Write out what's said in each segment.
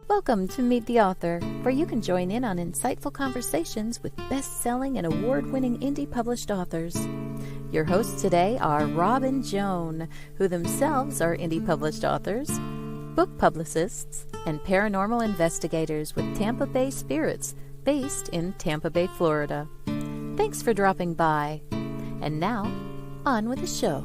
Welcome to Meet the Author, where you can join in on insightful conversations with best-selling and award-winning indie published authors. Your hosts today are Rob and Joan, who themselves are indie published authors, book publicists, and paranormal investigators with Tampa Bay Spirits, based in Tampa Bay, Florida. Thanks for dropping by. And now, on with the show.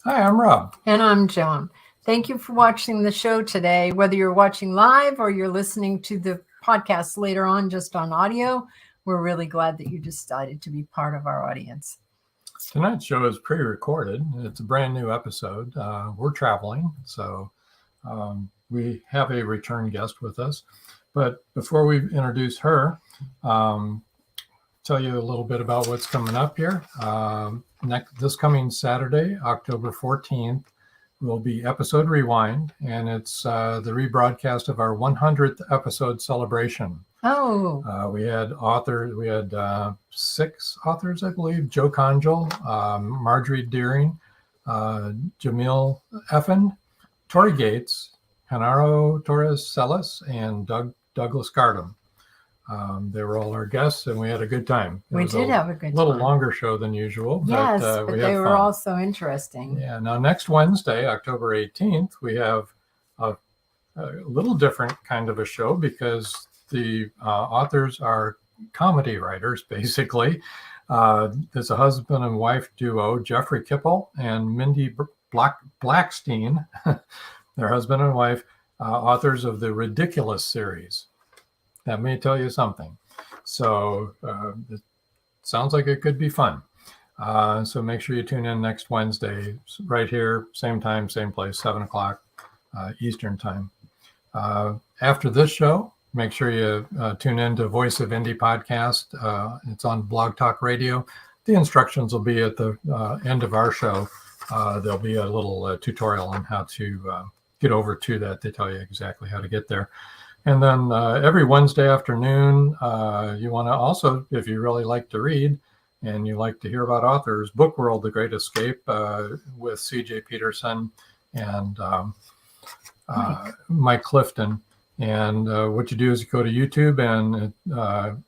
Hi, I'm Rob. And I'm Joan. Thank you for watching the show today. Whether you're watching live or you're listening to the podcast later on just on audio, we're really glad that you decided to be part of our audience. Tonight's show is pre-recorded. It's a brand new episode. We're traveling, so we have a return guest with us. But before we introduce her, tell you a little bit about what's coming up here. This coming Saturday, October 14th, will be Episode Rewind, and it's the rebroadcast of our 100th episode celebration. Oh. We had 6 authors, I believe: Joe Conjal, Marjorie Deering, Jamil Effin, Tori Gates, Genaro Torres Celis, and Douglas Gardam. They were all our guests, and we had a good time. We did have a good time. A little longer show than usual. Yes, but they were all so interesting. Yeah. Now, next Wednesday, October 18th, we have a little different kind of a show because the authors are comedy writers, basically. There's a husband and wife duo, Jeffrey Kipple and Mindy Blackstein. Their husband and wife, authors of the Ridiculous series. That may tell you something. So it sounds like it could be fun. So make sure you tune in next Wednesday, right here, same time, same place, 7 o'clock Eastern time. After this show, make sure you tune in to Voice of Indie podcast. It's on Blog Talk Radio. The instructions will be at the end of our show. There'll be a little tutorial on how to get over to that. They tell you exactly how to get there. And then every Wednesday afternoon, you want to also, if you really like to read and you like to hear about authors, Book World: The Great Escape with C.J. Peterson and Mike Clifton. And what you do is you go to YouTube and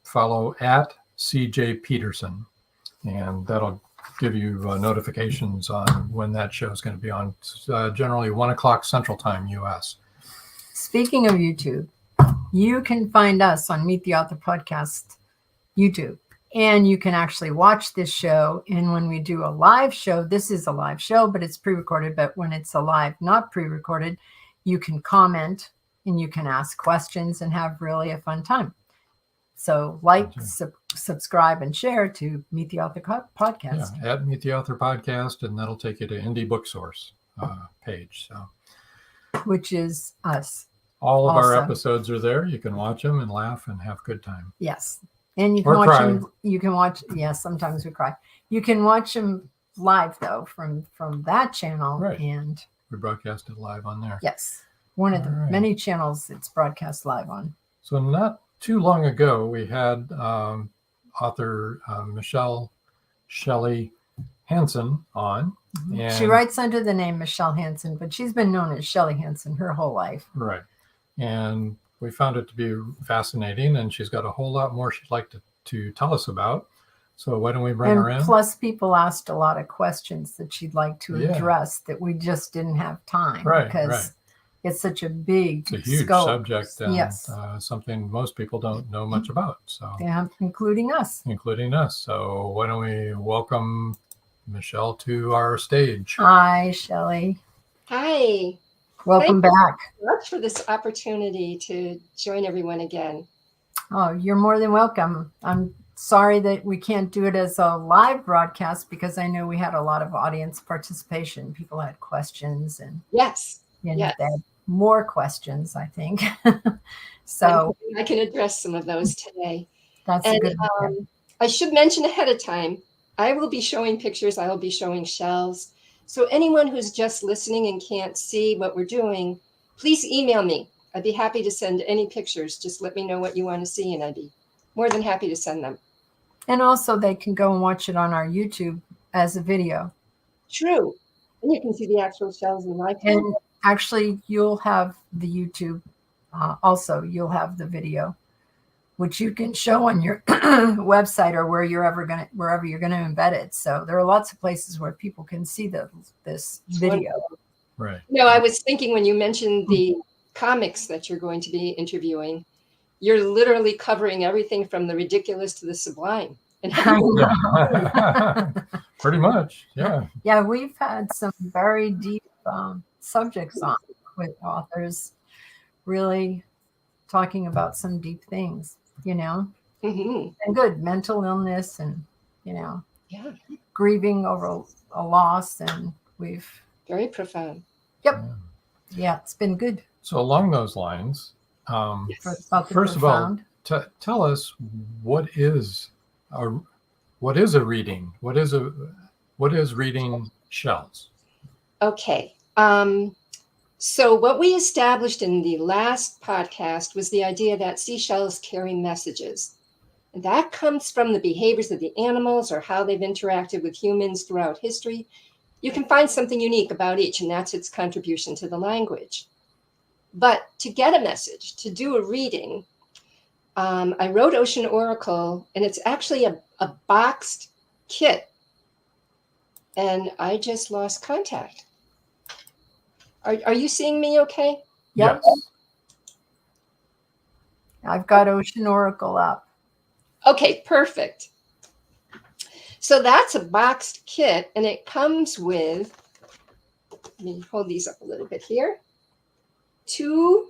follow at C.J. Peterson. And that'll give you notifications on when that show is going to be on. Generally 1 o'clock Central Time, U.S. Speaking of YouTube, you can find us on Meet the Author Podcast YouTube, and you can actually watch this show. And when we do a live show, this is a live show, but it's pre-recorded. But when it's a live, not pre-recorded, you can comment and you can ask questions and have really a fun time. So subscribe and share to Meet the Author Podcast. Yeah, at Meet the Author Podcast, and that'll take you to Indie Book Source page. So, which is us. All of our episodes are there. You can watch them and laugh and have a good time. Yes. And you can watch them. You can watch. Yes, sometimes we cry. You can watch them live, though, from that channel. Right. And we broadcast it live on there. Yes. One of the many channels it's broadcast live on. So not too long ago, we had author Shelley HANSON on. And she writes under the name Michelle Hanson, but she's been known as Shelley Hanson her whole life. Right. And we found it to be fascinating, and she's got a whole lot more she'd like to tell us about. So why don't we bring her in? And plus, people asked a lot of questions that she'd like to Yeah. address that we just didn't have time. Right, because right. it's such a big It's a huge scope. subject and Yes. something most people don't know much about. So Yeah, including us. including us. So why don't we welcome Michelle to our stage? Hi, Shelley. Hi. Welcome Thank back. you so much for this opportunity to join everyone again. Oh, you're more than welcome. I'm sorry that we can't do it as a live broadcast because I know we had a lot of audience participation. People had questions and Yes. they Yes. had more questions, I think. So I can address some of those today. that's a good idea. I should mention ahead of time, I will be showing pictures. I will be showing shells. So anyone who's just listening and can't see what we're doing, please email me. I'd be happy to send any pictures. Just let me know what you want to see, and I'd be more than happy to send them. And also they can go and watch it on our YouTube as a video. True. And you can see the actual shells in live. And actually, you'll have the YouTube. Also, you'll have the video, which you can show on your website or wherever you're gonna embed it. So there are lots of places where people can see this video. Right. No, I was thinking when you mentioned the comics that you're going to be interviewing, you're literally covering everything from the ridiculous to the sublime. And Yeah. Pretty much. Yeah. Yeah, we've had some very deep subjects on with authors really talking about some deep things, and good mental illness and, yeah, grieving over a loss. And we've, very profound. yep. Yeah, it's been good. So along those lines, first of all, tell us what is a reading? What is reading shells? Okay. So what we established in the last podcast was the idea that seashells carry messages. And that comes from the behaviors of the animals or how they've interacted with humans throughout history. You can find something unique about each, and that's its contribution to the language. But to get a message, to do a reading, I wrote Ocean Oracle, and it's actually a boxed kit. And I just lost contact. Are you seeing me okay? Yep. Yes. I've got Ocean Oracle up. Okay, perfect. So that's a boxed kit, and it comes with, let me hold these up a little bit here, 2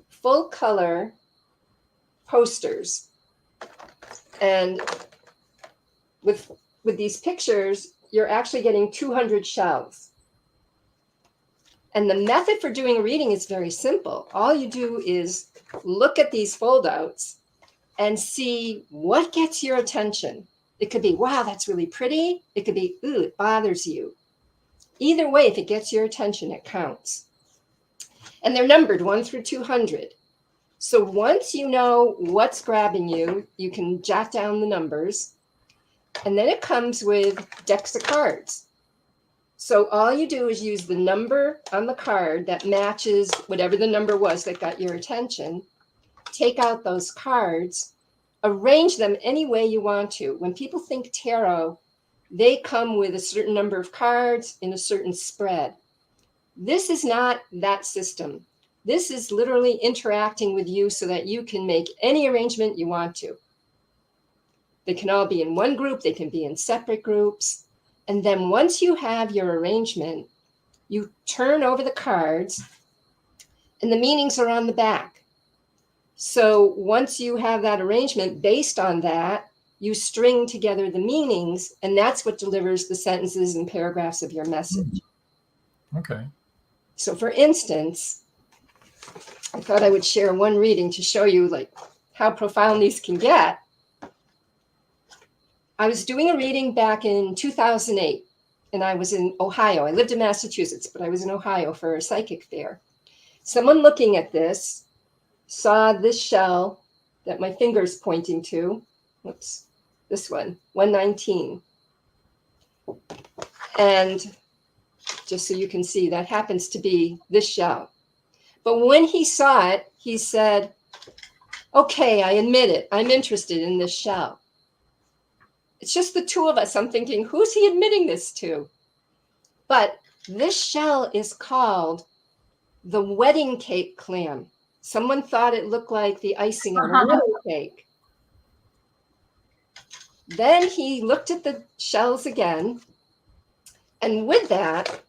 full color posters. And with these pictures, you're actually getting 200 shells. And the method for doing a reading is very simple. All you do is look at these foldouts and see what gets your attention. It could be, wow, that's really pretty. It could be, ooh, it bothers you. Either way, if it gets your attention, it counts. And they're numbered 1 through 200. So once you know what's grabbing you, you can jot down the numbers. And then it comes with decks of cards. So all you do is use the number on the card that matches whatever the number was that got your attention. Take out those cards, arrange them any way you want to. When people think tarot, they come with a certain number of cards in a certain spread. This is not that system. This is literally interacting with you so that you can make any arrangement you want to. They can all be in one group. They can be in separate groups. And then once you have your arrangement, you turn over the cards and the meanings are on the back. So once you have that arrangement, based on that, you string together the meanings, and that's what delivers the sentences and paragraphs of your message. Okay. So for instance, I thought I would share one reading to show you like how profound these can get. I was doing a reading back in 2008, and I was in Ohio. I lived in Massachusetts, but I was in Ohio for a psychic fair. Someone looking at this saw this shell that my finger's pointing to. Whoops, this one, 119. And just so you can see, that happens to be this shell. But when he saw it, he said, okay, I admit it. I'm interested in this shell. It's just the two of us. I'm thinking, who's he admitting this to? But this shell is called the wedding cake clam. Someone thought it looked like the icing on a wedding cake. Then he looked at the shells again, and with that,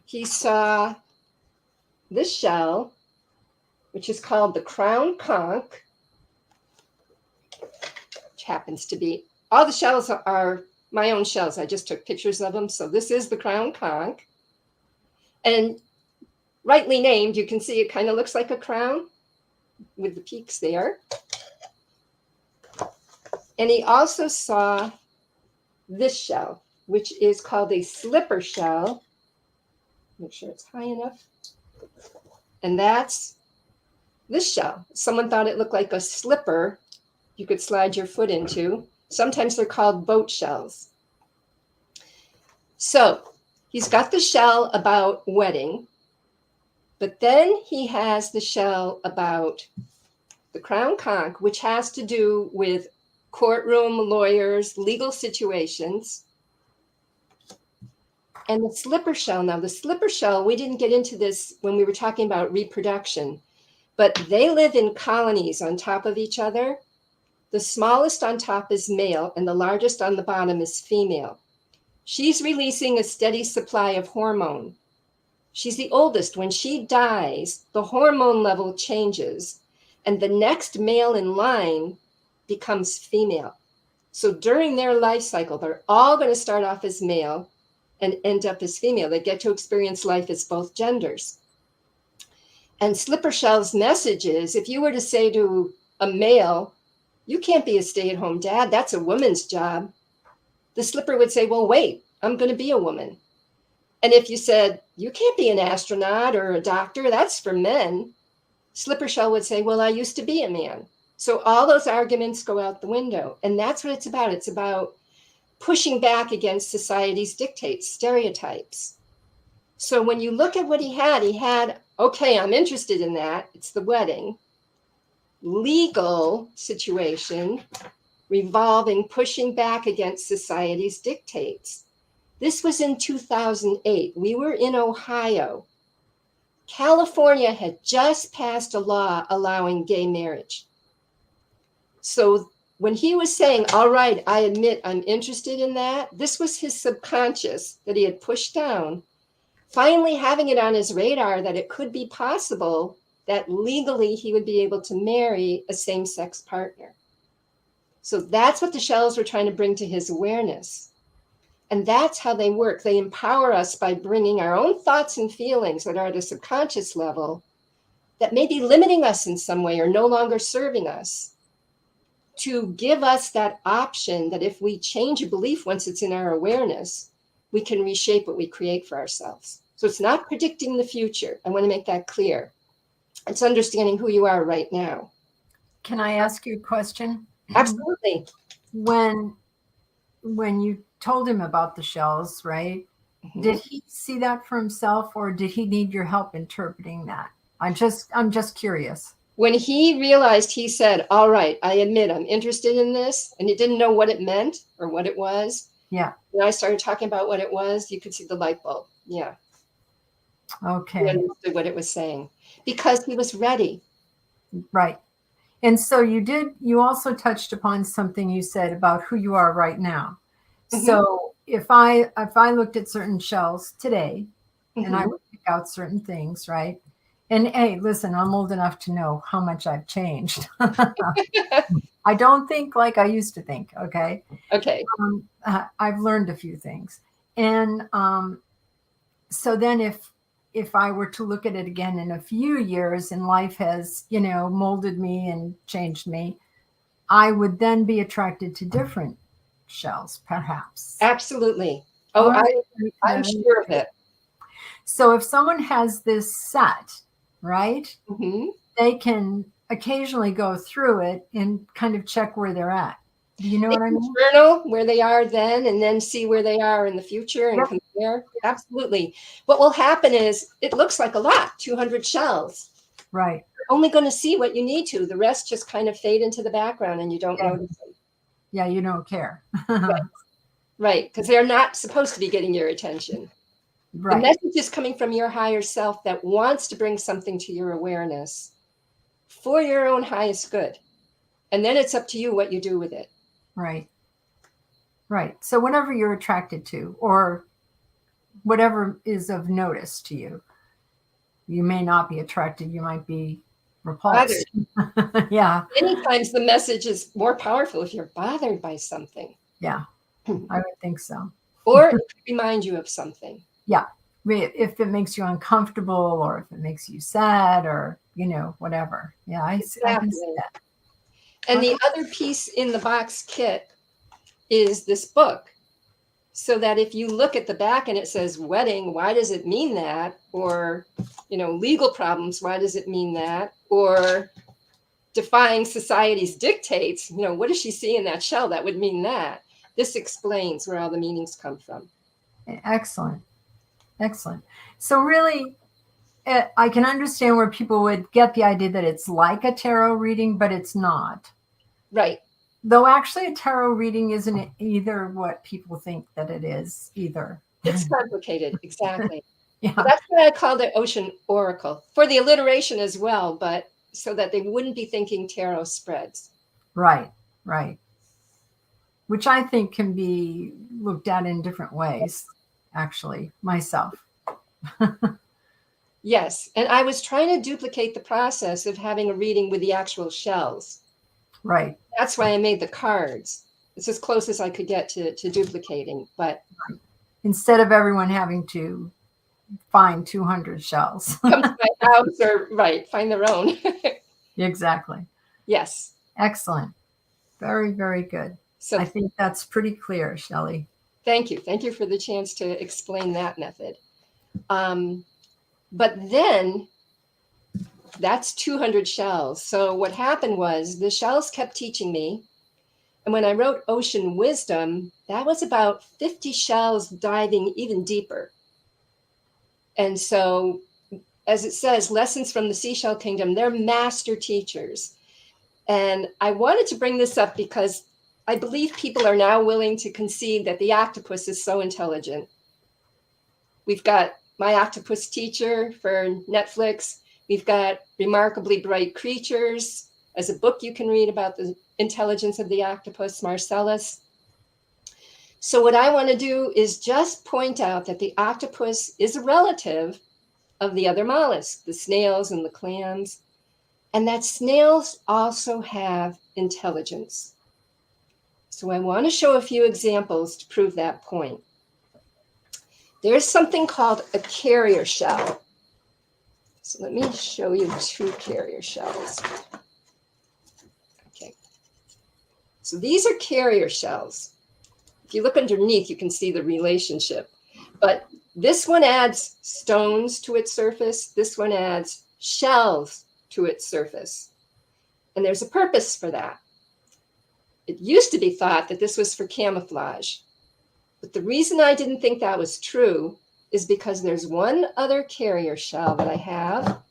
he saw this shell, which is called the crown conch, which happens to be, all the shells are my own shells. I just took pictures of them. So this is the crown conch. And rightly named, you can see it kind of looks like a crown with the peaks there. And he also saw this shell, which is called a slipper shell. Make sure it's high enough. And that's this shell. Someone thought it looked like a slipper you could slide your foot into. Sometimes they're called boat shells. So he's got the shell about wedding, but then he has the shell about the crown conch, which has to do with courtroom, lawyers, legal situations. And the slipper shell, now the slipper shell, we didn't get into this when we were talking about reproduction, but they live in colonies on top of each other. The smallest on top is male and the largest on the bottom is female. She's releasing a steady supply of hormone. She's the oldest. When she dies, the hormone level changes and the next male in line becomes female. So during their life cycle, they're all going to start off as male and end up as female. They get to experience life as both genders. And slipper shell's message is, if you were to say to a male, you can't be a stay-at-home dad, that's a woman's job, the slipper would say, well, wait, I'm going to be a woman. And if you said, you can't be an astronaut or a doctor, that's for men, slipper shell would say, well, I used to be a man. So all those arguments go out the window. And that's what it's about. It's about pushing back against society's dictates, stereotypes. So when you look at what he had, okay, I'm interested in that. It's the wedding. Legal situation revolving, pushing back against society's dictates. This was in 2008. We were in Ohio. California had just passed a law allowing gay marriage. So when he was saying, all right, I admit I'm interested in that, this was his subconscious that he had pushed down, finally having it on his radar that it could be possible that legally he would be able to marry a same-sex partner. So that's what the shells were trying to bring to his awareness. And that's how they work. They empower us by bringing our own thoughts and feelings that are at a subconscious level that may be limiting us in some way or no longer serving us, to give us that option that if we change a belief once it's in our awareness, we can reshape what we create for ourselves. So it's not predicting the future. I want to make that clear. It's understanding who you are right now. Can I ask you a question? Absolutely. When you told him about the shells, right? Mm-hmm. Did he see that for himself, or did he need your help interpreting that? I'm just curious. When he realized, he said, all right, I admit I'm interested in this. And he didn't know what it meant or what it was. Yeah. When I started talking about what it was, you could see the light bulb. Yeah. Okay. He understood what it was saying because he was ready. Right. And so you also touched upon something you said about who you are right now. Mm-hmm. So if I looked at certain shells today, mm-hmm. and I would pick out certain things, right? And hey, listen, I'm old enough to know how much I've changed. I don't think like I used to think. Okay. Okay. I've learned a few things. And so then if I were to look at it again in a few years and life has, molded me and changed me, I would then be attracted to different shells, perhaps. Absolutely. Oh, I'm sure of it. So if someone has this set, right, mm-hmm. they can occasionally go through it and kind of check where they're at. Do you know what I mean? Journal where they are then and then see where they are in the future and compare. Absolutely. What will happen is it looks like a lot, 200 shells. Right. You're only going to see what you need to. The rest just kind of fade into the background and you don't notice them. Yeah, you don't care. Right, because they're not supposed to be getting your attention. Right. The message is coming from your higher self that wants to bring something to your awareness for your own highest good. And then it's up to you what you do with it. Right. Right. So whatever you're attracted to, or whatever is of notice to you, you may not be attracted. You might be repulsed. Yeah. Many times the message is more powerful if you're bothered by something. Yeah. I would think so. Or it could remind you of something. Yeah. If it makes you uncomfortable, or if it makes you sad, or, whatever. Yeah, I can see that. And the other piece in the box kit is this book. So that if you look at the back and it says wedding, why does it mean that? Or, legal problems, why does it mean that? Or defying society's dictates, what does she see in that shell that would mean that? This explains where all the meanings come from. Excellent. Excellent. So really, I can understand where people would get the idea that it's like a tarot reading, but it's not. Right. Though actually a tarot reading isn't either what people think that it is either. It's complicated. Exactly. Yeah. That's why I called it Ocean Oracle, for the alliteration as well, but so that they wouldn't be thinking tarot spreads. Right. Right. Which I think can be looked at in different ways, actually, myself. Yes. And I was trying to duplicate the process of having a reading with the actual shells. Right. That's why I made the cards. It's as close as I could get to duplicating. But instead of everyone having to find 200 shells. Come to my house or, find their own. Exactly. Yes. Excellent. Very, very good. So I think that's pretty clear, Shelley. Thank you. Thank you for the chance to explain that method. But then that's 200 shells. So what happened was the shells kept teaching me. And when I wrote Ocean Wisdom, that was about 50 shells diving even deeper. And so, as it says, lessons from the Seashell Kingdom, they're master teachers. And I wanted to bring this up because I believe people are now willing to concede that the octopus is so intelligent. We've got My Octopus Teacher for Netflix. We've got Remarkably Bright Creatures as a book you can read about the intelligence of the octopus, Marcellus. So what I want to do is just point out that the octopus is a relative of the other mollusks, the snails and the clams, and that snails also have intelligence. So I want to show a few examples to prove that point. There's something called a carrier shell. So let me show you 2 carrier shells. Okay. So these are carrier shells. If you look underneath, you can see the relationship. But this one adds stones to its surface. This one adds shells to its surface. And there's a purpose for that. It used to be thought that this was for camouflage. But the reason I didn't think that was true is because there's one other carrier shell that I have.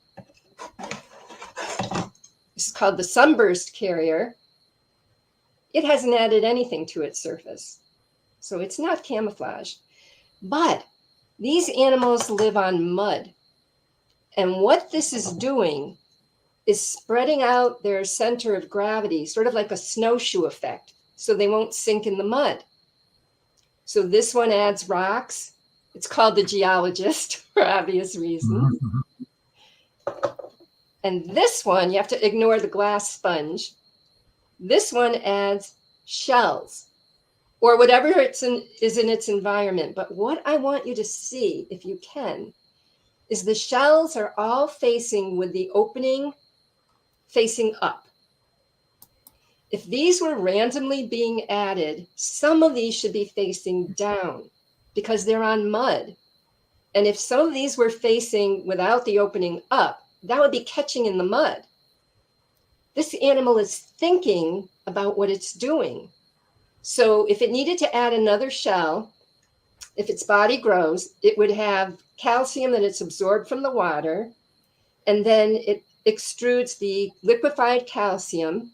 It's called the sunburst carrier. It hasn't added anything to its surface. So it's not camouflage. But these animals live on mud. And what this is doing is spreading out their center of gravity, sort of like a snowshoe effect, so they won't sink in the mud. So this one adds rocks. It's called the geologist for obvious reasons. And this one, you have to ignore the glass sponge. This one adds shells or whatever is in its environment. But what I want you to see, if you can, is the shells are all facing with the opening facing up. If these were randomly being added, some of these should be facing down because they're on mud. And if some of these were facing without the opening up, that would be catching in the mud. This animal is thinking about what it's doing. So if it needed to add another shell, if its body grows, it would have calcium that it's absorbed from the water, and then it extrudes the liquefied calcium,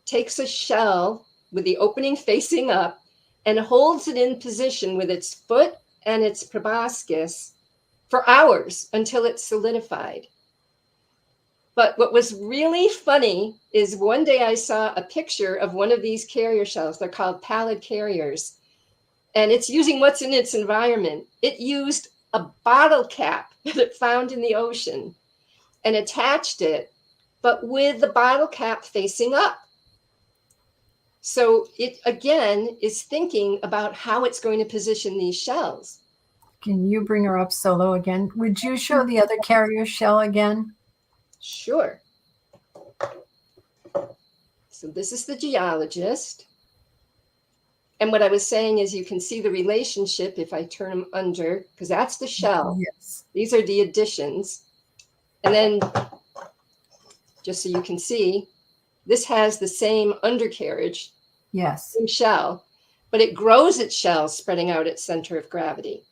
takes a shell with the opening facing up and holds it in position with its foot and its proboscis for hours until it's solidified. But what was really funny is one day I saw a picture of one of these carrier shells. They're called pallid carriers. And it's using what's in its environment. It used a bottle cap that it found in the ocean and attached it, but with the bottle cap facing up. So it, again, is thinking about how it's going to position these shells. Can you bring her up solo again? Would you show the other carrier shell again? Sure. So this is the geologist. And what I was saying is you can see the relationship if I turn them under, because that's the shell. Yes. These are the additions. And then, just so you can see, this has the same undercarriage, Yes. same shell, but it grows its shell spreading out its center of gravity.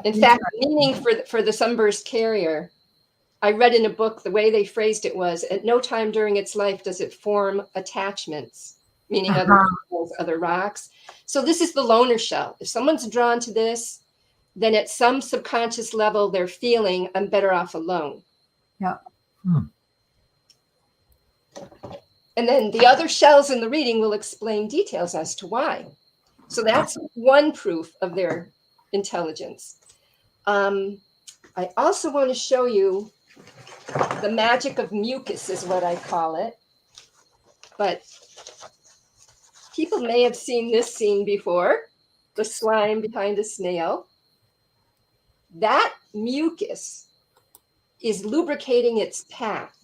In fact, meaning for the sunburst carrier, I read in a book, the way they phrased it was, at no time during its life does it form attachments, meaning other animals, other rocks. So this is the loner shell. If someone's drawn to this, then at some subconscious level, they're feeling, I'm better off alone. Yeah. And then the other shells in the reading will explain details as to why. So that's one proof of their intelligence. I also want to show you the magic of mucus is what I call it. But people may have seen this scene before, the slime behind a snail. That mucus is lubricating its path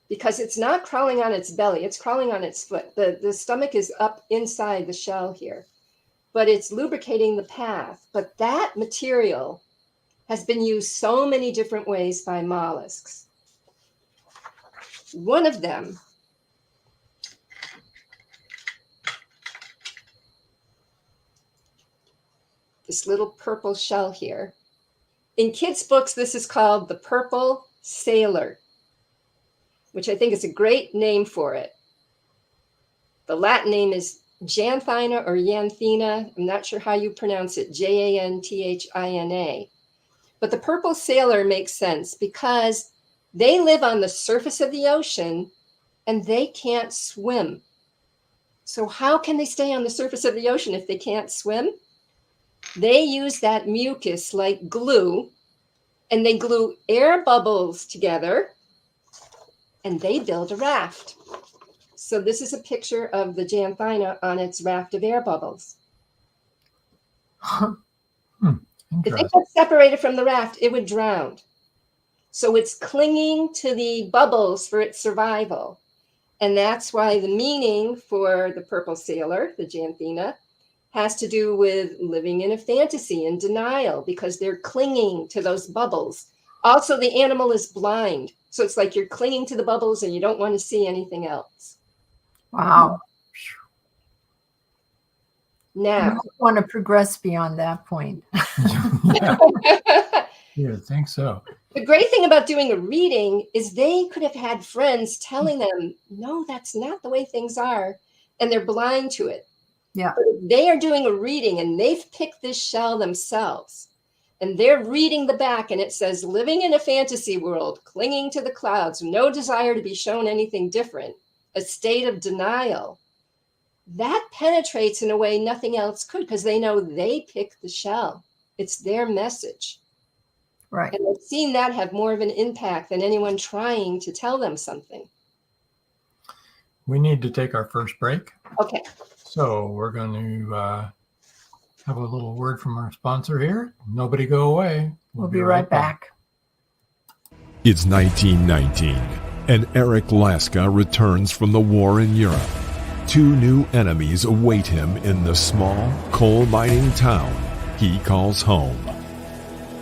because it's not crawling on its belly, it's crawling on its foot. The stomach is up inside the shell here, but it's lubricating the path. But that material has been used so many different ways by mollusks. One of them this little purple shell here. In kids' books, this is called the purple sailor, which I think is a great name for it. The Latin name is Janthina or Janthina. I'm not sure how you pronounce it, Janthina. But the purple sailor makes sense because they live on the surface of the ocean and they can't swim. So how can they stay on the surface of the ocean if they can't swim? They use that mucus like glue, and they glue air bubbles together, and they build a raft. So this is a picture of the Janthina on its raft of air bubbles. If it got separated from the raft, it would drown. So it's clinging to the bubbles for its survival. And that's why the meaning for the purple sailor, the Janthina, has to do with living in a fantasy and denial because they're clinging to those bubbles. Also, the animal is blind. So it's like you're clinging to the bubbles and you don't want to see anything else. Wow. Now, I want to progress beyond that point. Yeah, I think so. The great thing about doing a reading is they could have had friends telling them, no, that's not the way things are. And they're blind to it. Yeah. But they are doing a reading and they've picked this shell themselves. And they're reading the back and it says, living in a fantasy world, clinging to the clouds, no desire to be shown anything different, a state of denial. That penetrates in a way nothing else could because they know they picked the shell. It's their message. Right. And they've seen that have more of an impact than anyone trying to tell them something. We need to take our first break. Okay. So we're going to have a little word from our sponsor here. Nobody go away. We'll be right back. It's 1919, and Eric Laska returns from the war in Europe. Two new enemies await him in the small coal mining town he calls home.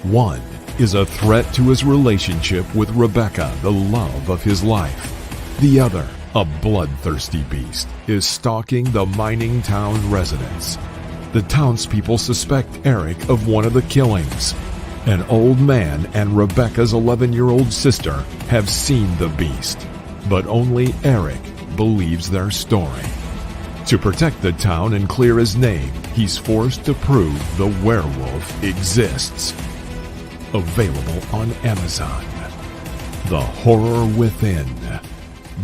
One is a threat to his relationship with Rebecca, the love of his life. The other, a bloodthirsty beast, is stalking the mining town residents. The townspeople suspect Eric of one of the killings. An old man and Rebecca's 11-year-old sister have seen the beast, but only Eric believes their story. To protect the town and clear his name, he's forced to prove the werewolf exists. Available on Amazon. The Horror Within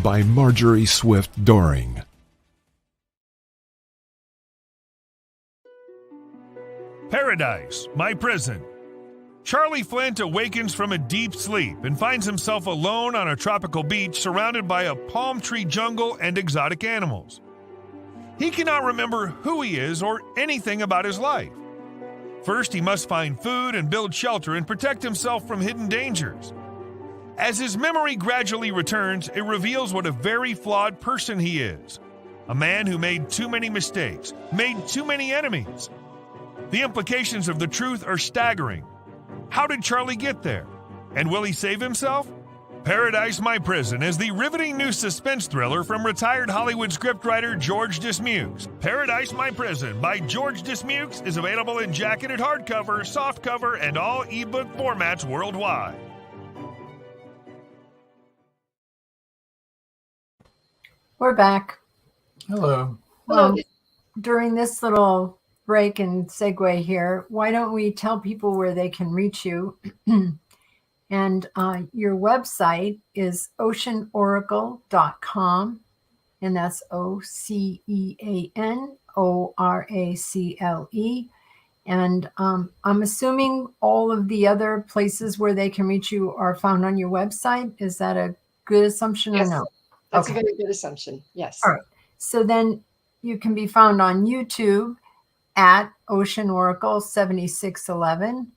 by Marjorie Swift Doring. Paradise, my prison. Charlie Flint awakens from a deep sleep and finds himself alone on a tropical beach surrounded by a palm tree jungle and exotic animals. He cannot remember who he is or anything about his life. First, he must find food and build shelter and protect himself from hidden dangers. As his memory gradually returns, it reveals what a very flawed person he is. A man who made too many mistakes, made too many enemies. The implications of the truth are staggering. How did Charlie get there? And will he save himself? Paradise, My Prison is the riveting new suspense thriller from retired Hollywood scriptwriter George Dismukes. Paradise, My Prison by George Dismukes is available in jacketed hardcover, softcover, and all ebook formats worldwide. We're back. Hello. Hello. During this little break and segue here, why don't we tell people where they can reach you? And your website is oceanoracle.com, and that's OCEANORACLE. And I'm assuming all of the other places where they can reach you are found on your website. Is that a good assumption Yes, or no? that's Okay. a very good assumption. Yes. All right. So then you can be found on YouTube at Ocean Oracle 7611.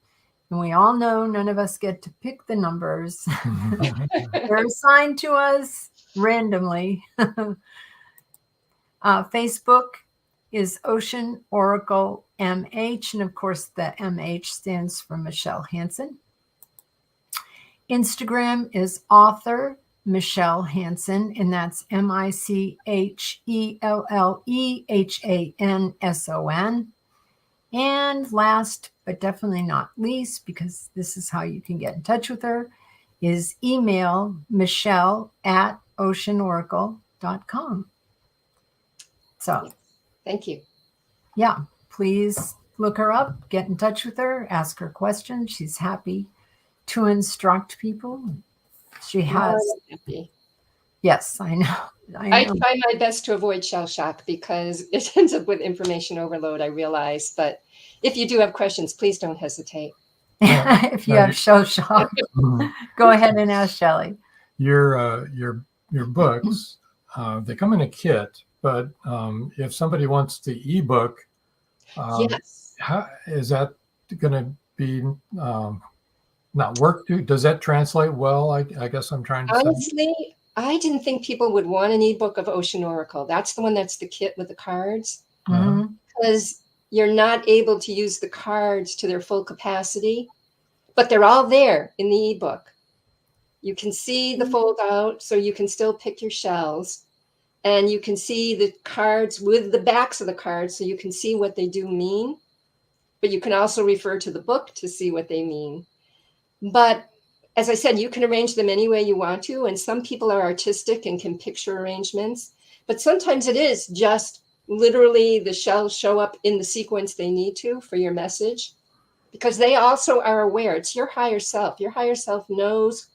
And we all know none of us get to pick the numbers. They're assigned to us randomly. Facebook is Ocean Oracle MH. And of course, the MH stands for Michelle HANSON. Instagram is author Michelle HANSON, and that's MICHELLEHANSON. And last, but definitely not least, because this is how you can get in touch with her, is email michelle@oceanoracle.com. So, Thank you. yeah, please look her up, get in touch with her, ask her questions. She's happy to instruct people. She has. Happy. Yes, I know. I try my best to avoid shell shock because it ends up with information overload, I realize. But if you do have questions, please don't hesitate. If you have shell shock, go ahead and ask Shelley. Your books, they come in a kit, but if somebody wants the ebook, Yes. how is that going to be not work? Does that translate well? I guess I'm trying to say. Honestly, I didn't think people would want an ebook of Ocean Oracle. That's the one that's the kit with the cards. Mhm. Because you're not able to use the cards to their full capacity, but they're all there in the ebook. You can see the fold out, so you can still pick your shells, and you can see the cards with the backs of the cards, so you can see what they do mean, but you can also refer to the book to see what they mean. But as I said, you can arrange them any way you want to, and some people are artistic and can picture arrangements, but sometimes it is just literally the shells show up in the sequence they need to for your message, because they also are aware. It's your higher self. Your higher self knows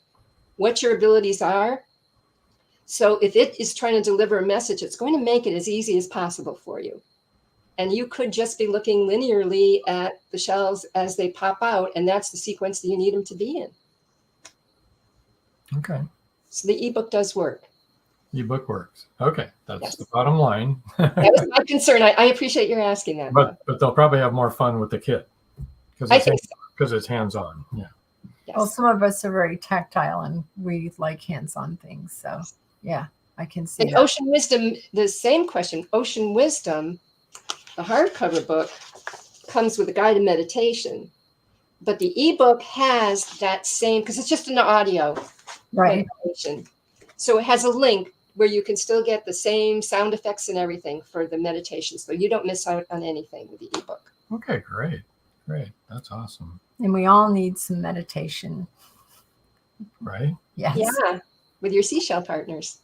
what your abilities are. So if it is trying to deliver a message, it's going to make it as easy as possible for you. And you could just be looking linearly at the shells as they pop out, and that's the sequence that you need them to be in. Okay. So the ebook does work. Ebook works. Okay, that's Yes. the bottom line. That was my concern. I appreciate your asking that. but they'll probably have more fun with the kit I think so. because it's hands-on. Yeah. Yes. Well, some of us are very tactile and we like hands-on things. So, yeah, I can see And that. Ocean Wisdom, the same question. Ocean Wisdom, the hardcover book, comes with a guided meditation, but the ebook has that same, because it's just an audio Right. meditation. So it has a link where you can still get the same sound effects and everything for the meditation, so you don't miss out on anything with the ebook. Okay, great. That's awesome. And we all need some meditation. Right? Yes. Yeah, with your seashell partners.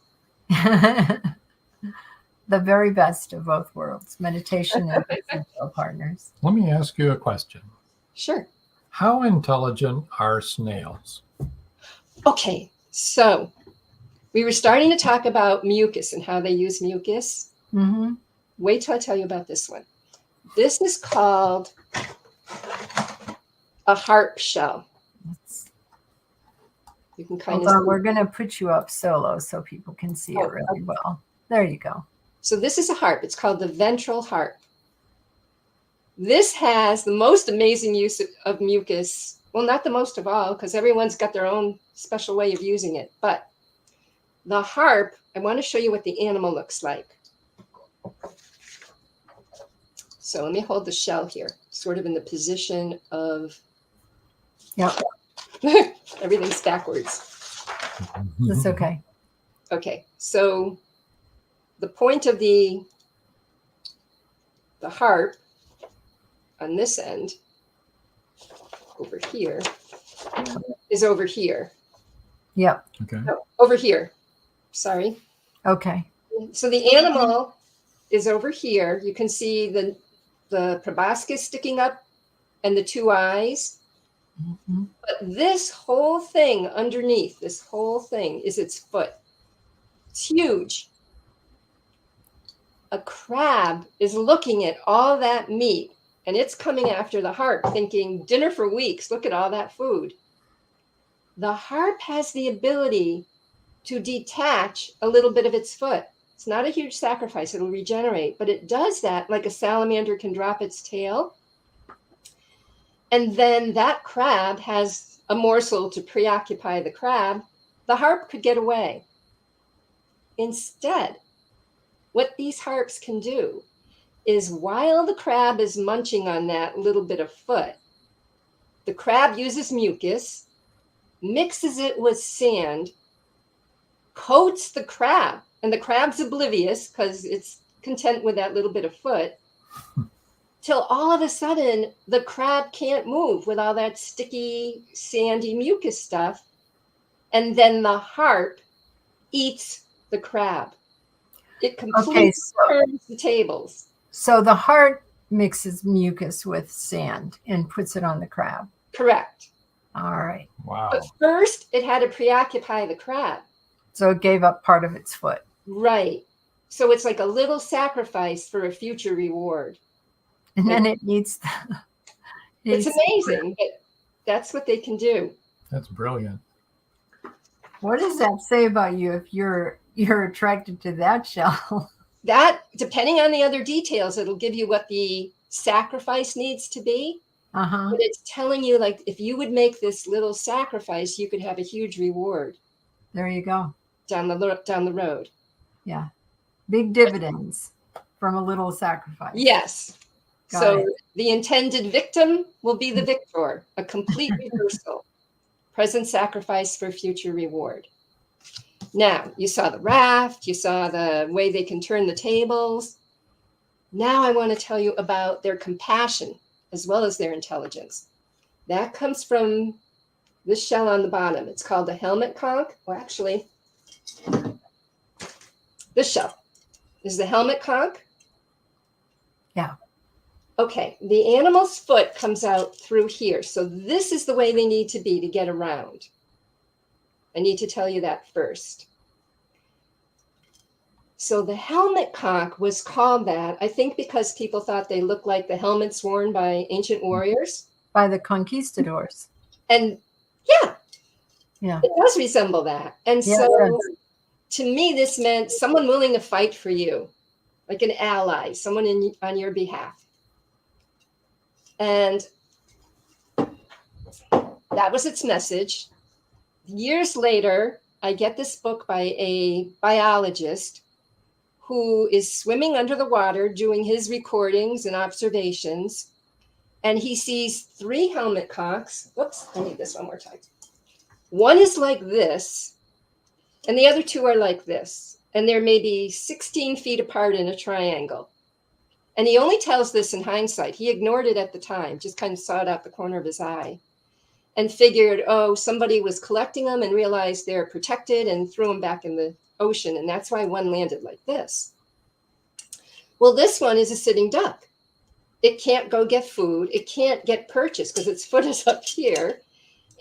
The very best of both worlds, meditation and spiritual partners. Let me ask you a question. Sure. How intelligent are snails? Okay, so we were starting to talk about mucus and how they use mucus. Mm-hmm. Wait till I tell you about this one. This is called a harp shell. You can kind Hold of on, we're going to put you up solo so people can see it really well. There you go. So this is a harp. It's called the ventral harp. This has the most amazing use of mucus. Well, not the most of all, because everyone's got their own special way of using it. But the harp, I want to show you what the animal looks like. So let me hold the shell here, sort of in the position of, Yep, everything's backwards. that's okay. Okay, so the point of the harp on this end, over here, is over here. Yep, Okay. No, over here. Sorry. okay. So the animal is over here. You can see the proboscis sticking up and the two eyes. Mm-hmm. But this whole thing underneath, this whole thing is its foot. It's huge. A crab is looking at all that meat and it's coming after the harp thinking, dinner for weeks, look at all that food. The harp has the ability to detach a little bit of its foot. It's not a huge sacrifice, it'll regenerate, but it does that like a salamander can drop its tail. And then that crab has a morsel to preoccupy the crab. The harp could get away. Instead, what these harps can do is while the crab is munching on that little bit of foot, the crab uses mucus, mixes it with sand, coats the crab, and the crab's oblivious because it's content with that little bit of foot, till all of a sudden the crab can't move with all that sticky, sandy mucus stuff. And then the harp eats the crab. It completely turns the tables. So the heart mixes mucus with sand and puts it on the crab. Correct. All right. Wow. But first, it had to preoccupy the crab. So it gave up part of its foot. Right. So it's like a little sacrifice for a future reward. And then it eats. It's amazing, but that's what they can do. That's brilliant. What does that say about you if you're attracted to that shell? That, depending on the other details, it'll give you what the sacrifice needs to be. Uh-huh. But it's telling you, like, if you would make this little sacrifice, you could have a huge reward. There you go. Down the road. Yeah. Big dividends from a little sacrifice. Yes. Got So it. the intended victim will be the victor, a complete reversal. Present sacrifice for future reward. Now, you saw the raft, you saw the way they can turn the tables. Now I want to tell you about their compassion as well as their intelligence. That comes from this shell on the bottom. It's called the helmet conch. Well, actually, this shell is the helmet conch. Yeah. Okay, the animal's foot comes out through here. So this is the way they need to be to get around. I need to tell you that first. So the helmet conch was called that, I think, because people thought they looked like the helmets worn by ancient warriors. By the conquistadors. And yeah, it does resemble that. And so to me, this meant someone willing to fight for you, like an ally, someone on your behalf. And that was its message. Years later, I get this book by a biologist who is swimming under the water doing his recordings and observations. And he sees 3 helmet conchs. Whoops, I need this one more time. One is like this, and the other 2 are like this. And they're maybe 16 feet apart in a triangle. And he only tells this in hindsight. He ignored it at the time, just kind of saw it out the corner of his eye and figured, oh, somebody was collecting them and realized they're protected and threw them back in the ocean. And that's why one landed like this. Well, this one is a sitting duck. It can't go get food. It can't get purchased because its foot is up here,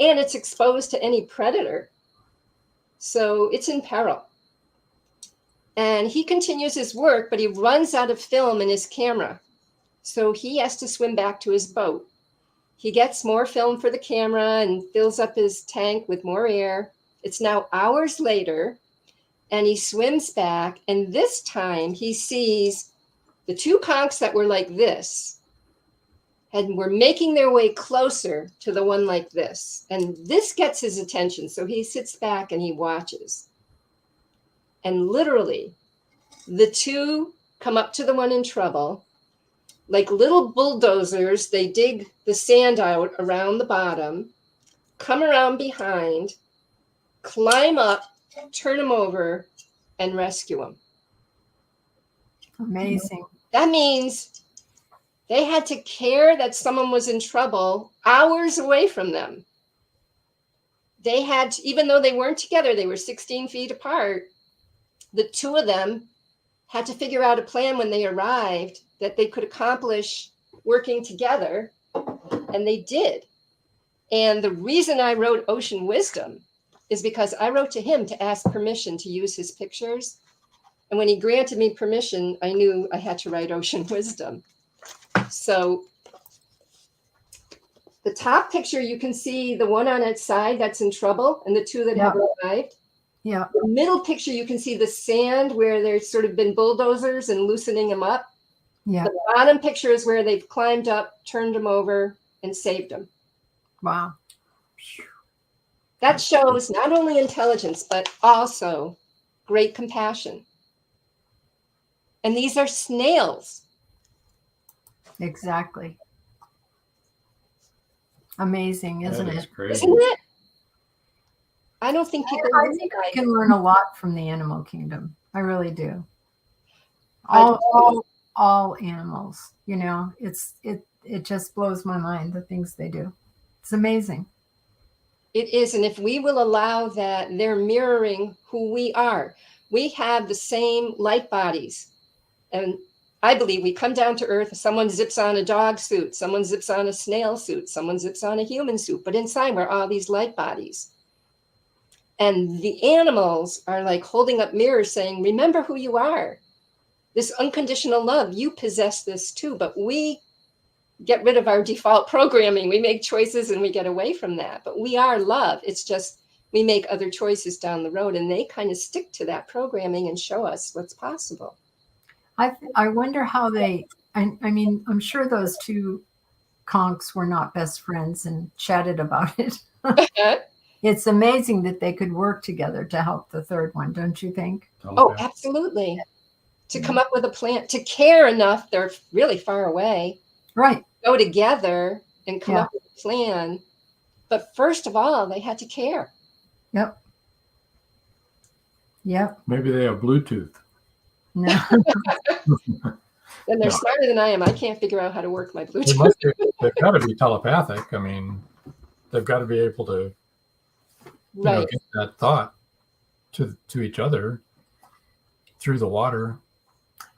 and it's exposed to any predator. So it's in peril. And he continues his work, but he runs out of film in his camera. So he has to swim back to his boat. He gets more film for the camera and fills up his tank with more air. It's now hours later, and he swims back. And this time he sees the two conchs that were like this and were making their way closer to the one like this. And this gets his attention. So he sits back and he watches. And literally, the two come up to the one in trouble. Like little bulldozers, they dig the sand out around the bottom, come around behind, climb up, turn him over, and rescue him. Amazing. That means they had to care that someone was in trouble hours away from them. They had to, even though they weren't together, they were 16 feet apart, the two of them had to figure out a plan when they arrived that they could accomplish working together, and they did. And the reason I wrote Ocean Wisdom is because I wrote to him to ask permission to use his pictures. And when he granted me permission, I knew I had to write Ocean Wisdom. So the top picture, you can see the one on its side that's in trouble and the two that have arrived. Yeah. The middle picture, you can see the sand where there's sort of been bulldozers and loosening them up. Yeah. The bottom picture is where they've climbed up, turned them over, and saved them. Wow. That shows not only intelligence, but also great compassion. And these are snails. Exactly. Amazing, isn't it? Crazy. Isn't it? I don't think people I think I can learn a lot from the animal kingdom. I really do. All animals, you know, it just blows my mind, the things they do. It's amazing. It is. And if we will allow that, they're mirroring who we are. We have the same light bodies. And I believe we come down to earth. Someone zips on a dog suit. Someone zips on a snail suit. Someone zips on a human suit. But inside, we're all these light bodies. And the animals are like holding up mirrors saying, remember who you are. This unconditional love, you possess this too. But we get rid of our default programming. We make choices and we get away from that. But we are love. It's just we make other choices down the road, and they kind of stick to that programming and show us what's possible. I wonder how they, I mean, I'm sure those two conchs were not best friends and chatted about it. It's amazing that they could work together to help the third one, don't you think? Oh, absolutely. To come up with a plan, to care enough, they're really far away. Right. Go together and come up with a plan. But first of all, they had to care. Yep. Yep. Maybe they have Bluetooth. No. And they're smarter than I am. I can't figure out how to work my Bluetooth. They've got to be telepathic. I mean, they've got to be able to get that thought to each other through the water.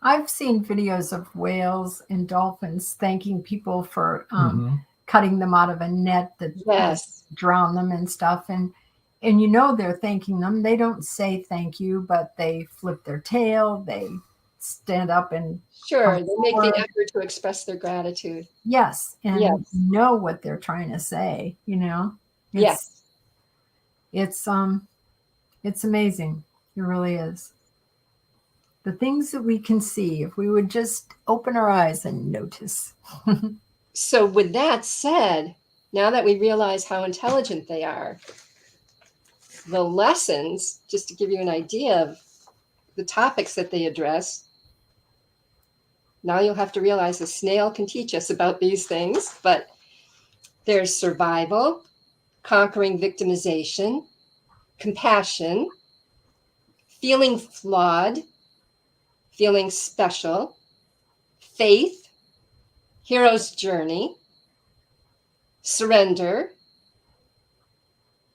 I've seen videos of whales and dolphins thanking people for cutting them out of a net that drowned them and stuff. And you know they're thanking them. They don't say thank you, but they flip their tail. They stand up and they make the effort to express their gratitude. Yes, and know what they're trying to say. You know. It's amazing. It really is. The things that we can see, if we would just open our eyes and notice. So with that said, now that we realize how intelligent they are, the lessons, just to give you an idea of the topics that they address, now you'll have to realize a snail can teach us about these things, but there's survival, conquering victimization, compassion, feeling flawed, feeling special, faith, hero's journey, surrender,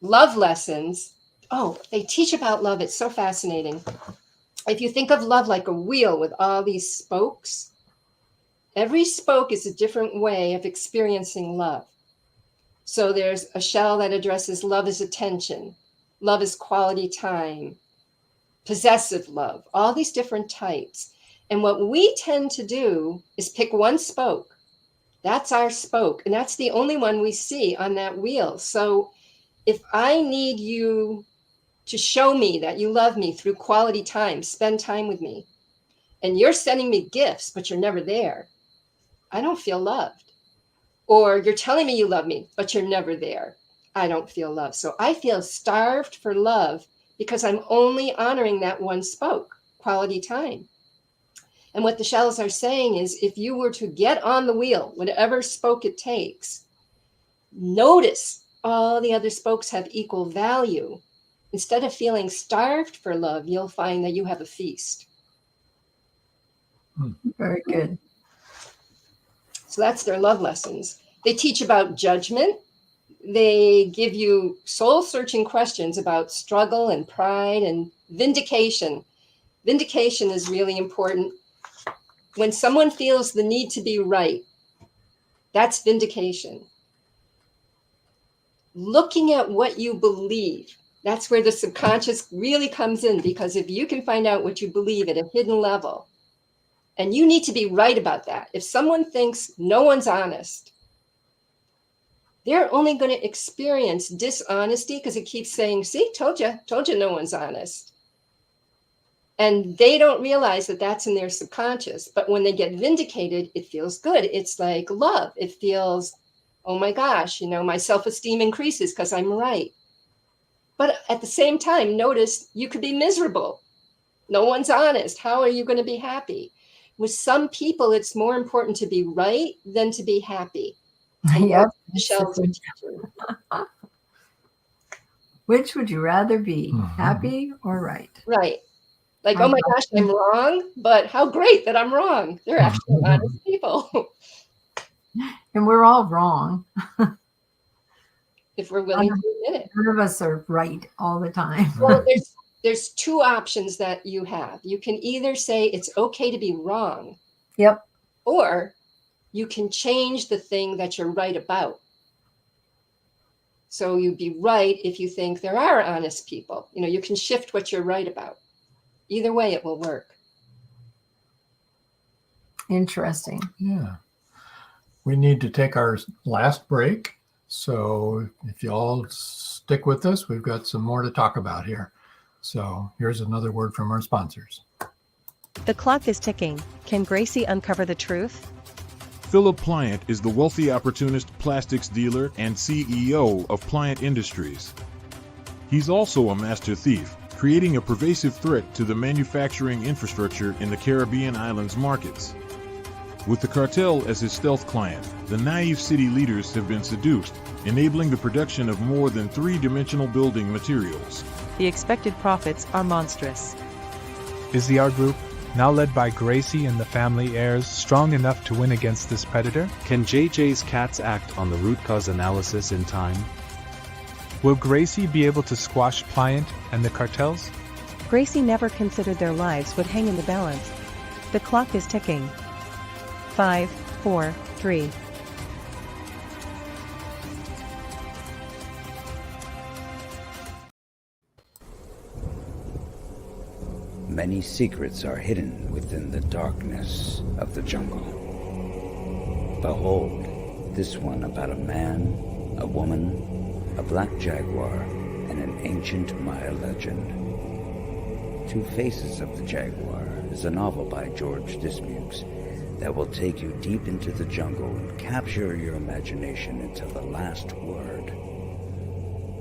love lessons. Oh, they teach about love. It's so fascinating. If you think of love like a wheel with all these spokes, every spoke is a different way of experiencing love. So there's a shell that addresses love as attention, love as quality time, possessive love, all these different types. And what we tend to do is pick one spoke. That's our spoke. And that's the only one we see on that wheel. So if I need you to show me that you love me through quality time, spend time with me, and you're sending me gifts, but you're never there, I don't feel loved. Or you're telling me you love me, but you're never there, I don't feel loved. So I feel starved for love because I'm only honoring that one spoke, quality time. And what the shells are saying is, if you were to get on the wheel, whatever spoke it takes, notice all the other spokes have equal value. Instead of feeling starved for love, you'll find that you have a feast. Very good. So that's their love lessons. They teach about judgment. They give you soul-searching questions about struggle and pride and vindication. Vindication is really important. When someone feels the need to be right, that's vindication. Looking at what you believe, that's where the subconscious really comes in, because if you can find out what you believe at a hidden level, and you need to be right about that. If someone thinks no one's honest, they're only going to experience dishonesty because it keeps saying, see, told you no one's honest. And they don't realize that that's in their subconscious. But when they get vindicated, it feels good. It's like love. It feels, oh my gosh, my self-esteem increases because I'm right. But at the same time, notice you could be miserable. No one's honest. How are you going to be happy? With some people, it's more important to be right than to be happy. Yep. The shells are teaching. Which would you rather be, happy or right? Right. Like, oh my gosh, I'm wrong, but how great that I'm wrong. They're actually honest people. And we're all wrong. If we're willing to admit it. None of us are right all the time. Well, there's two options that you have. You can either say it's okay to be wrong. Yep. Or you can change the thing that you're right about. So you'd be right if you think there are honest people. You can shift what you're right about. Either way, it will work. Interesting. Yeah. We need to take our last break. So if you all stick with us, we've got some more to talk about here. So here's another word from our sponsors. The clock is ticking. Can Gracie uncover the truth? Philip Pliant is the wealthy opportunist plastics dealer and CEO of Pliant Industries. He's also a master thief, creating a pervasive threat to the manufacturing infrastructure in the Caribbean islands markets. With the cartel as his stealth client, the naive city leaders have been seduced, enabling the production of more than three-dimensional building materials. The expected profits are monstrous. Is the art group, now led by Gracie and the family heirs, strong enough to win against this predator? Can JJ's cats act on the root cause analysis in time? Will Gracie be able to squash Pliant and the cartels? Gracie never considered their lives would hang in the balance. The clock is ticking. 5, 4, 3. Many secrets are hidden within the darkness of the jungle. Behold, this one about a man, a woman, a black jaguar, and an ancient Maya legend. Two Faces of the Jaguar is a novel by George Dismukes that will take you deep into the jungle and capture your imagination until the last word.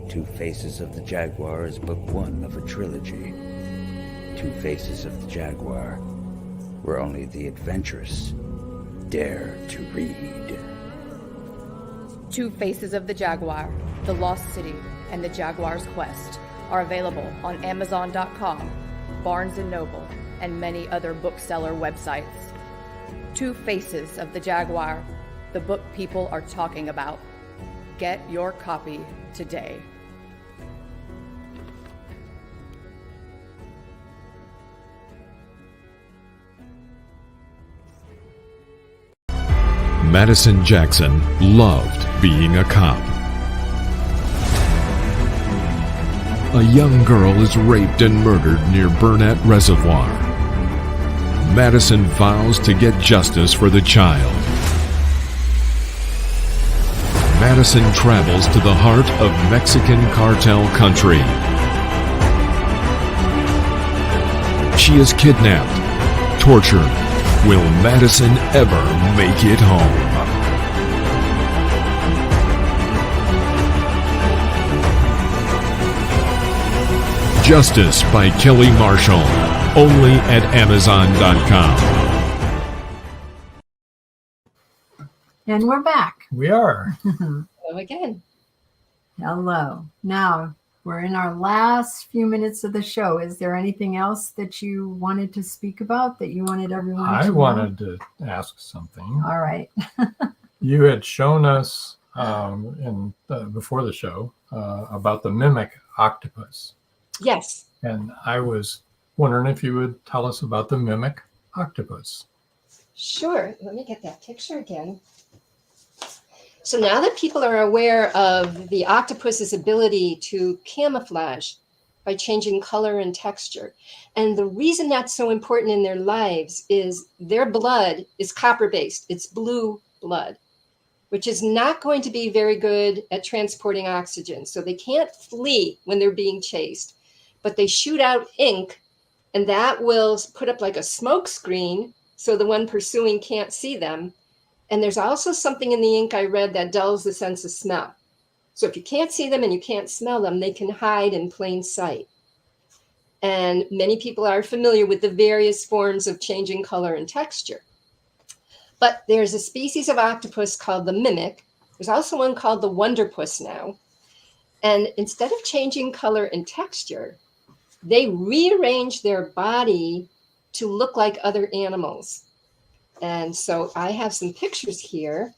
Two Faces of the Jaguar is book one of a trilogy. Two Faces of the Jaguar, where only the adventurous dare to read. Two Faces of the Jaguar, The Lost City, and The Jaguar's Quest are available on Amazon.com, Barnes & Noble, and many other bookseller websites. Two Faces of the Jaguar, the book people are talking about. Get your copy today. Madison Jackson loved being a cop. A young girl is raped and murdered near Burnett Reservoir. Madison vows to get justice for the child. Madison travels to the heart of Mexican cartel country. She is kidnapped, tortured. Will Madison ever make it home? Justice by Kelly Marshall, only at Amazon.com. And we're back. We are. Hello again. Hello. Now we're in our last few minutes of the show. Is there anything else that you wanted to speak about that you wanted everyone to know? I wanted to ask something. All right. You had shown us before the show about the mimic octopus. Yes. And I was wondering if you would tell us about the mimic octopus. Sure. Let me get that picture again. So now that people are aware of the octopus's ability to camouflage by changing color and texture, and the reason that's so important in their lives is their blood is copper-based. It's blue blood, which is not going to be very good at transporting oxygen. So they can't flee when they're being chased, but they shoot out ink, and that will put up like a smoke screen so the one pursuing can't see them. And there's also something in the ink I read that dulls the sense of smell. So if you can't see them and you can't smell them, they can hide in plain sight. And many people are familiar with the various forms of changing color and texture. But there's a species of octopus called the mimic. There's also one called the wonderpuss now. And instead of changing color and texture, they rearrange their body to look like other animals. And so I have some pictures here.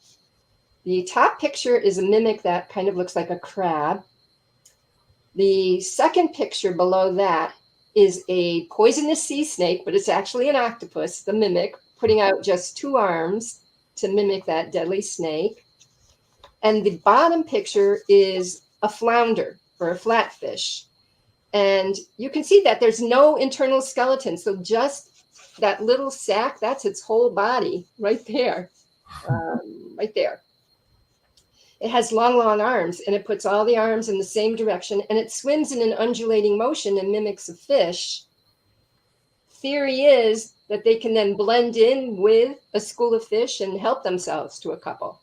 The top picture is a mimic that kind of looks like a crab. The second picture below that is a poisonous sea snake, but it's actually an octopus, the mimic, putting out just 2 arms to mimic that deadly snake. And the bottom picture is a flounder or a flatfish. And you can see that there's no internal skeleton. So just that little sac, that's its whole body right there, right there. It has long, long arms, and it puts all the arms in the same direction, and it swims in an undulating motion and mimics a fish. Theory is that they can then blend in with a school of fish and help themselves to a couple.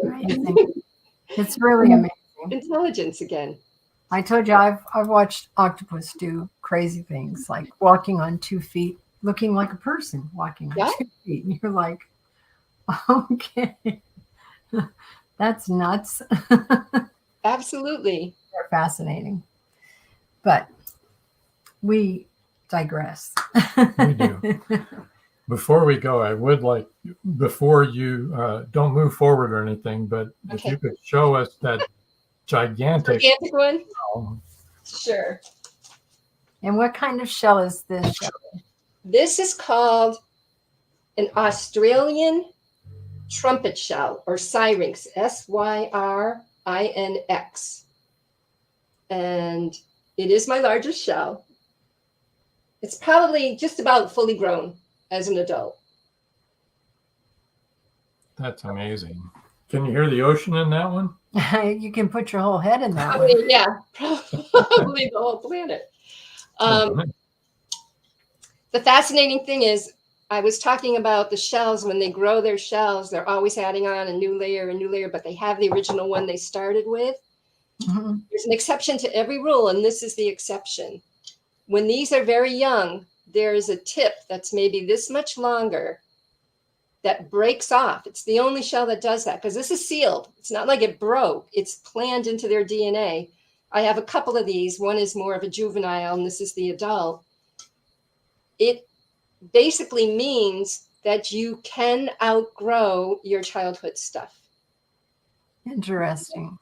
Amazing. It's really amazing. Intelligence again. I told you I've watched octopus do crazy things, like walking on 2 feet, looking like a person walking on 2 feet. And you're like, okay, that's nuts. Absolutely. They're fascinating. But we digress. We do. Before we go, I would like, before you don't move forward or anything, but if you could show us that gigantic one. Oh. Sure. And what kind of shell is this? This is called an Australian trumpet shell, or Syrinx, Syrinx. And it is my largest shell. It's probably just about fully grown as an adult. That's amazing. Can you hear the ocean in that one? You can put your whole head in that Probably, one. yeah, probably the whole planet. The fascinating thing is, I was talking about the shells. When they grow their shells, they're always adding on a new layer, but they have the original one they started with. Mm-hmm. There's an exception to every rule, and this is the exception. When these are very young, there is a tip that's maybe this much longer that breaks off. It's the only shell that does that, because this is sealed. It's not like it broke. It's planned into their DNA. I have a couple of these. One is more of a juvenile, and this is the adult. It basically means that you can outgrow your childhood stuff. Interesting.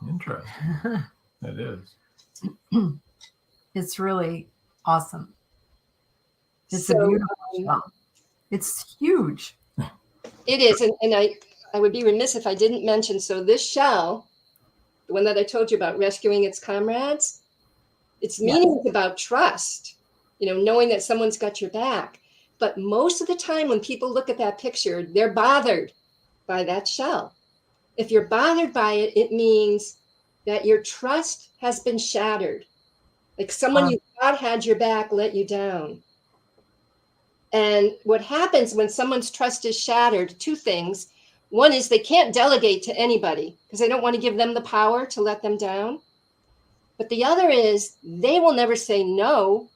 Interesting. It is. It's really awesome. It's so, a beautiful shell. It's huge. It is. And I would be remiss if I didn't mention, so this shell, the one that I told you about rescuing its comrades, its meaning is about trust, knowing that someone's got your back. But most of the time when people look at that picture, they're bothered by that shell. If you're bothered by it, it means that your trust has been shattered. Like someone you thought had your back let you down. And what happens when someone's trust is shattered, two things. One is they can't delegate to anybody because they don't want to give them the power to let them down. But the other is they will never say no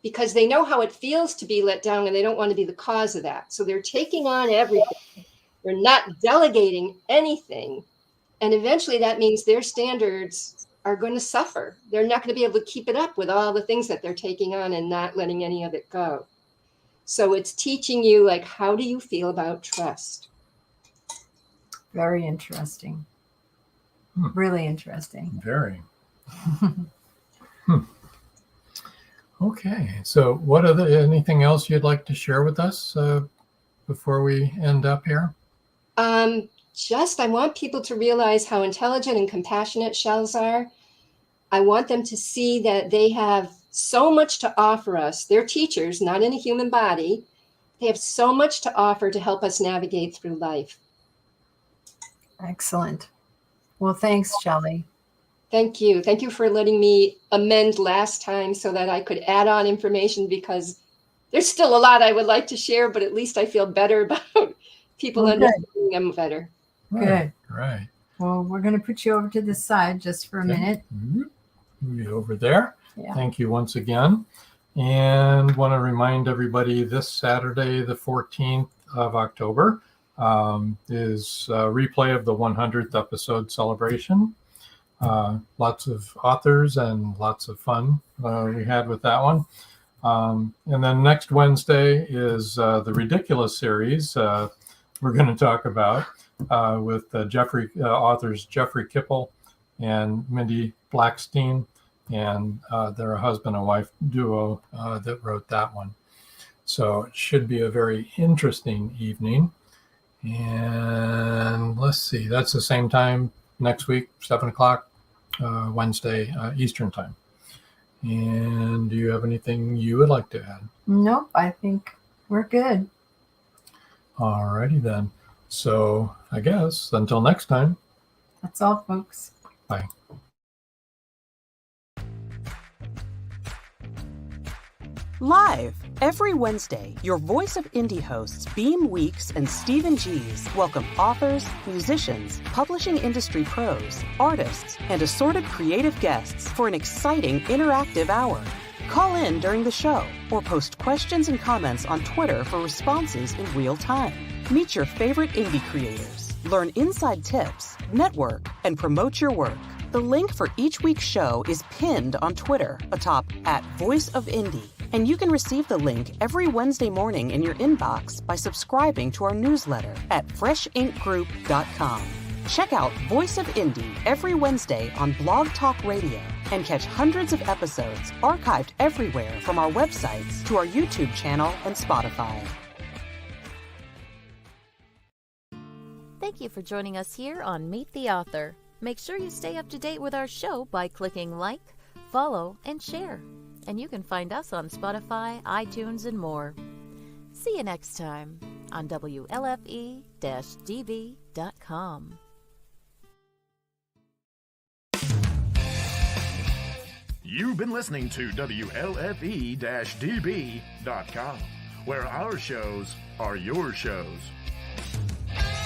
because they know how it feels to be let down and they don't want to be the cause of that. So they're taking on everything. They're not delegating anything. And eventually that means their standards are going to suffer. They're not going to be able to keep it up with all the things that they're taking on and not letting any of it go. So it's teaching you, like, how do you feel about trust? Very interesting. Really interesting. Very. Okay. So what anything else you'd like to share with us before we end up here? I want people to realize how intelligent and compassionate shells are. I want them to see that they have so much to offer us. They're teachers, not in a human body. They have so much to offer to help us navigate through life. Excellent. Well, thanks, Shelley. Thank you. Thank you for letting me amend last time so that I could add on information, because there's still a lot I would like to share, but at least I feel better about people understanding them better. Good. Right. Well, we're going to put you over to the side just for a minute. Move you over there. Yeah. Thank you once again. And want to remind everybody this Saturday, the 14th of October, is a replay of the 100th episode celebration. Lots of authors and lots of fun we had with that one. And then next Wednesday is the Ridiculous series we're going to talk about with authors Jeffrey Kipple and Mindy Blackstein. And they're a husband and wife duo that wrote that one. So it should be a very interesting evening. And let's see, that's the same time next week, 7 o'clock, Wednesday, Eastern time. And do you have anything you would like to add? Nope, I think we're good. All righty then. So I guess until next time. That's all, folks. Bye. Live every Wednesday, your Voice of Indie hosts Beam Weeks and Stephen G's welcome authors, musicians, publishing industry pros, artists, and assorted creative guests for an exciting interactive hour. Call in during the show or post questions and comments on Twitter for responses in real time. Meet your favorite indie creators, learn inside tips, network, and promote your work. The link for each week's show is pinned on Twitter atop @VoiceOfIndie. And you can receive the link every Wednesday morning in your inbox by subscribing to our newsletter at freshinkgroup.com. Check out Voice of Indie every Wednesday on Blog Talk Radio and catch hundreds of episodes archived everywhere from our websites to our YouTube channel and Spotify. Thank you for joining us here on Meet the Author. Make sure you stay up to date with our show by clicking like, follow, and share. And you can find us on Spotify, iTunes, and more. See you next time on WLFE-DB.com. You've been listening to WLFE-DB.com, where our shows are your shows.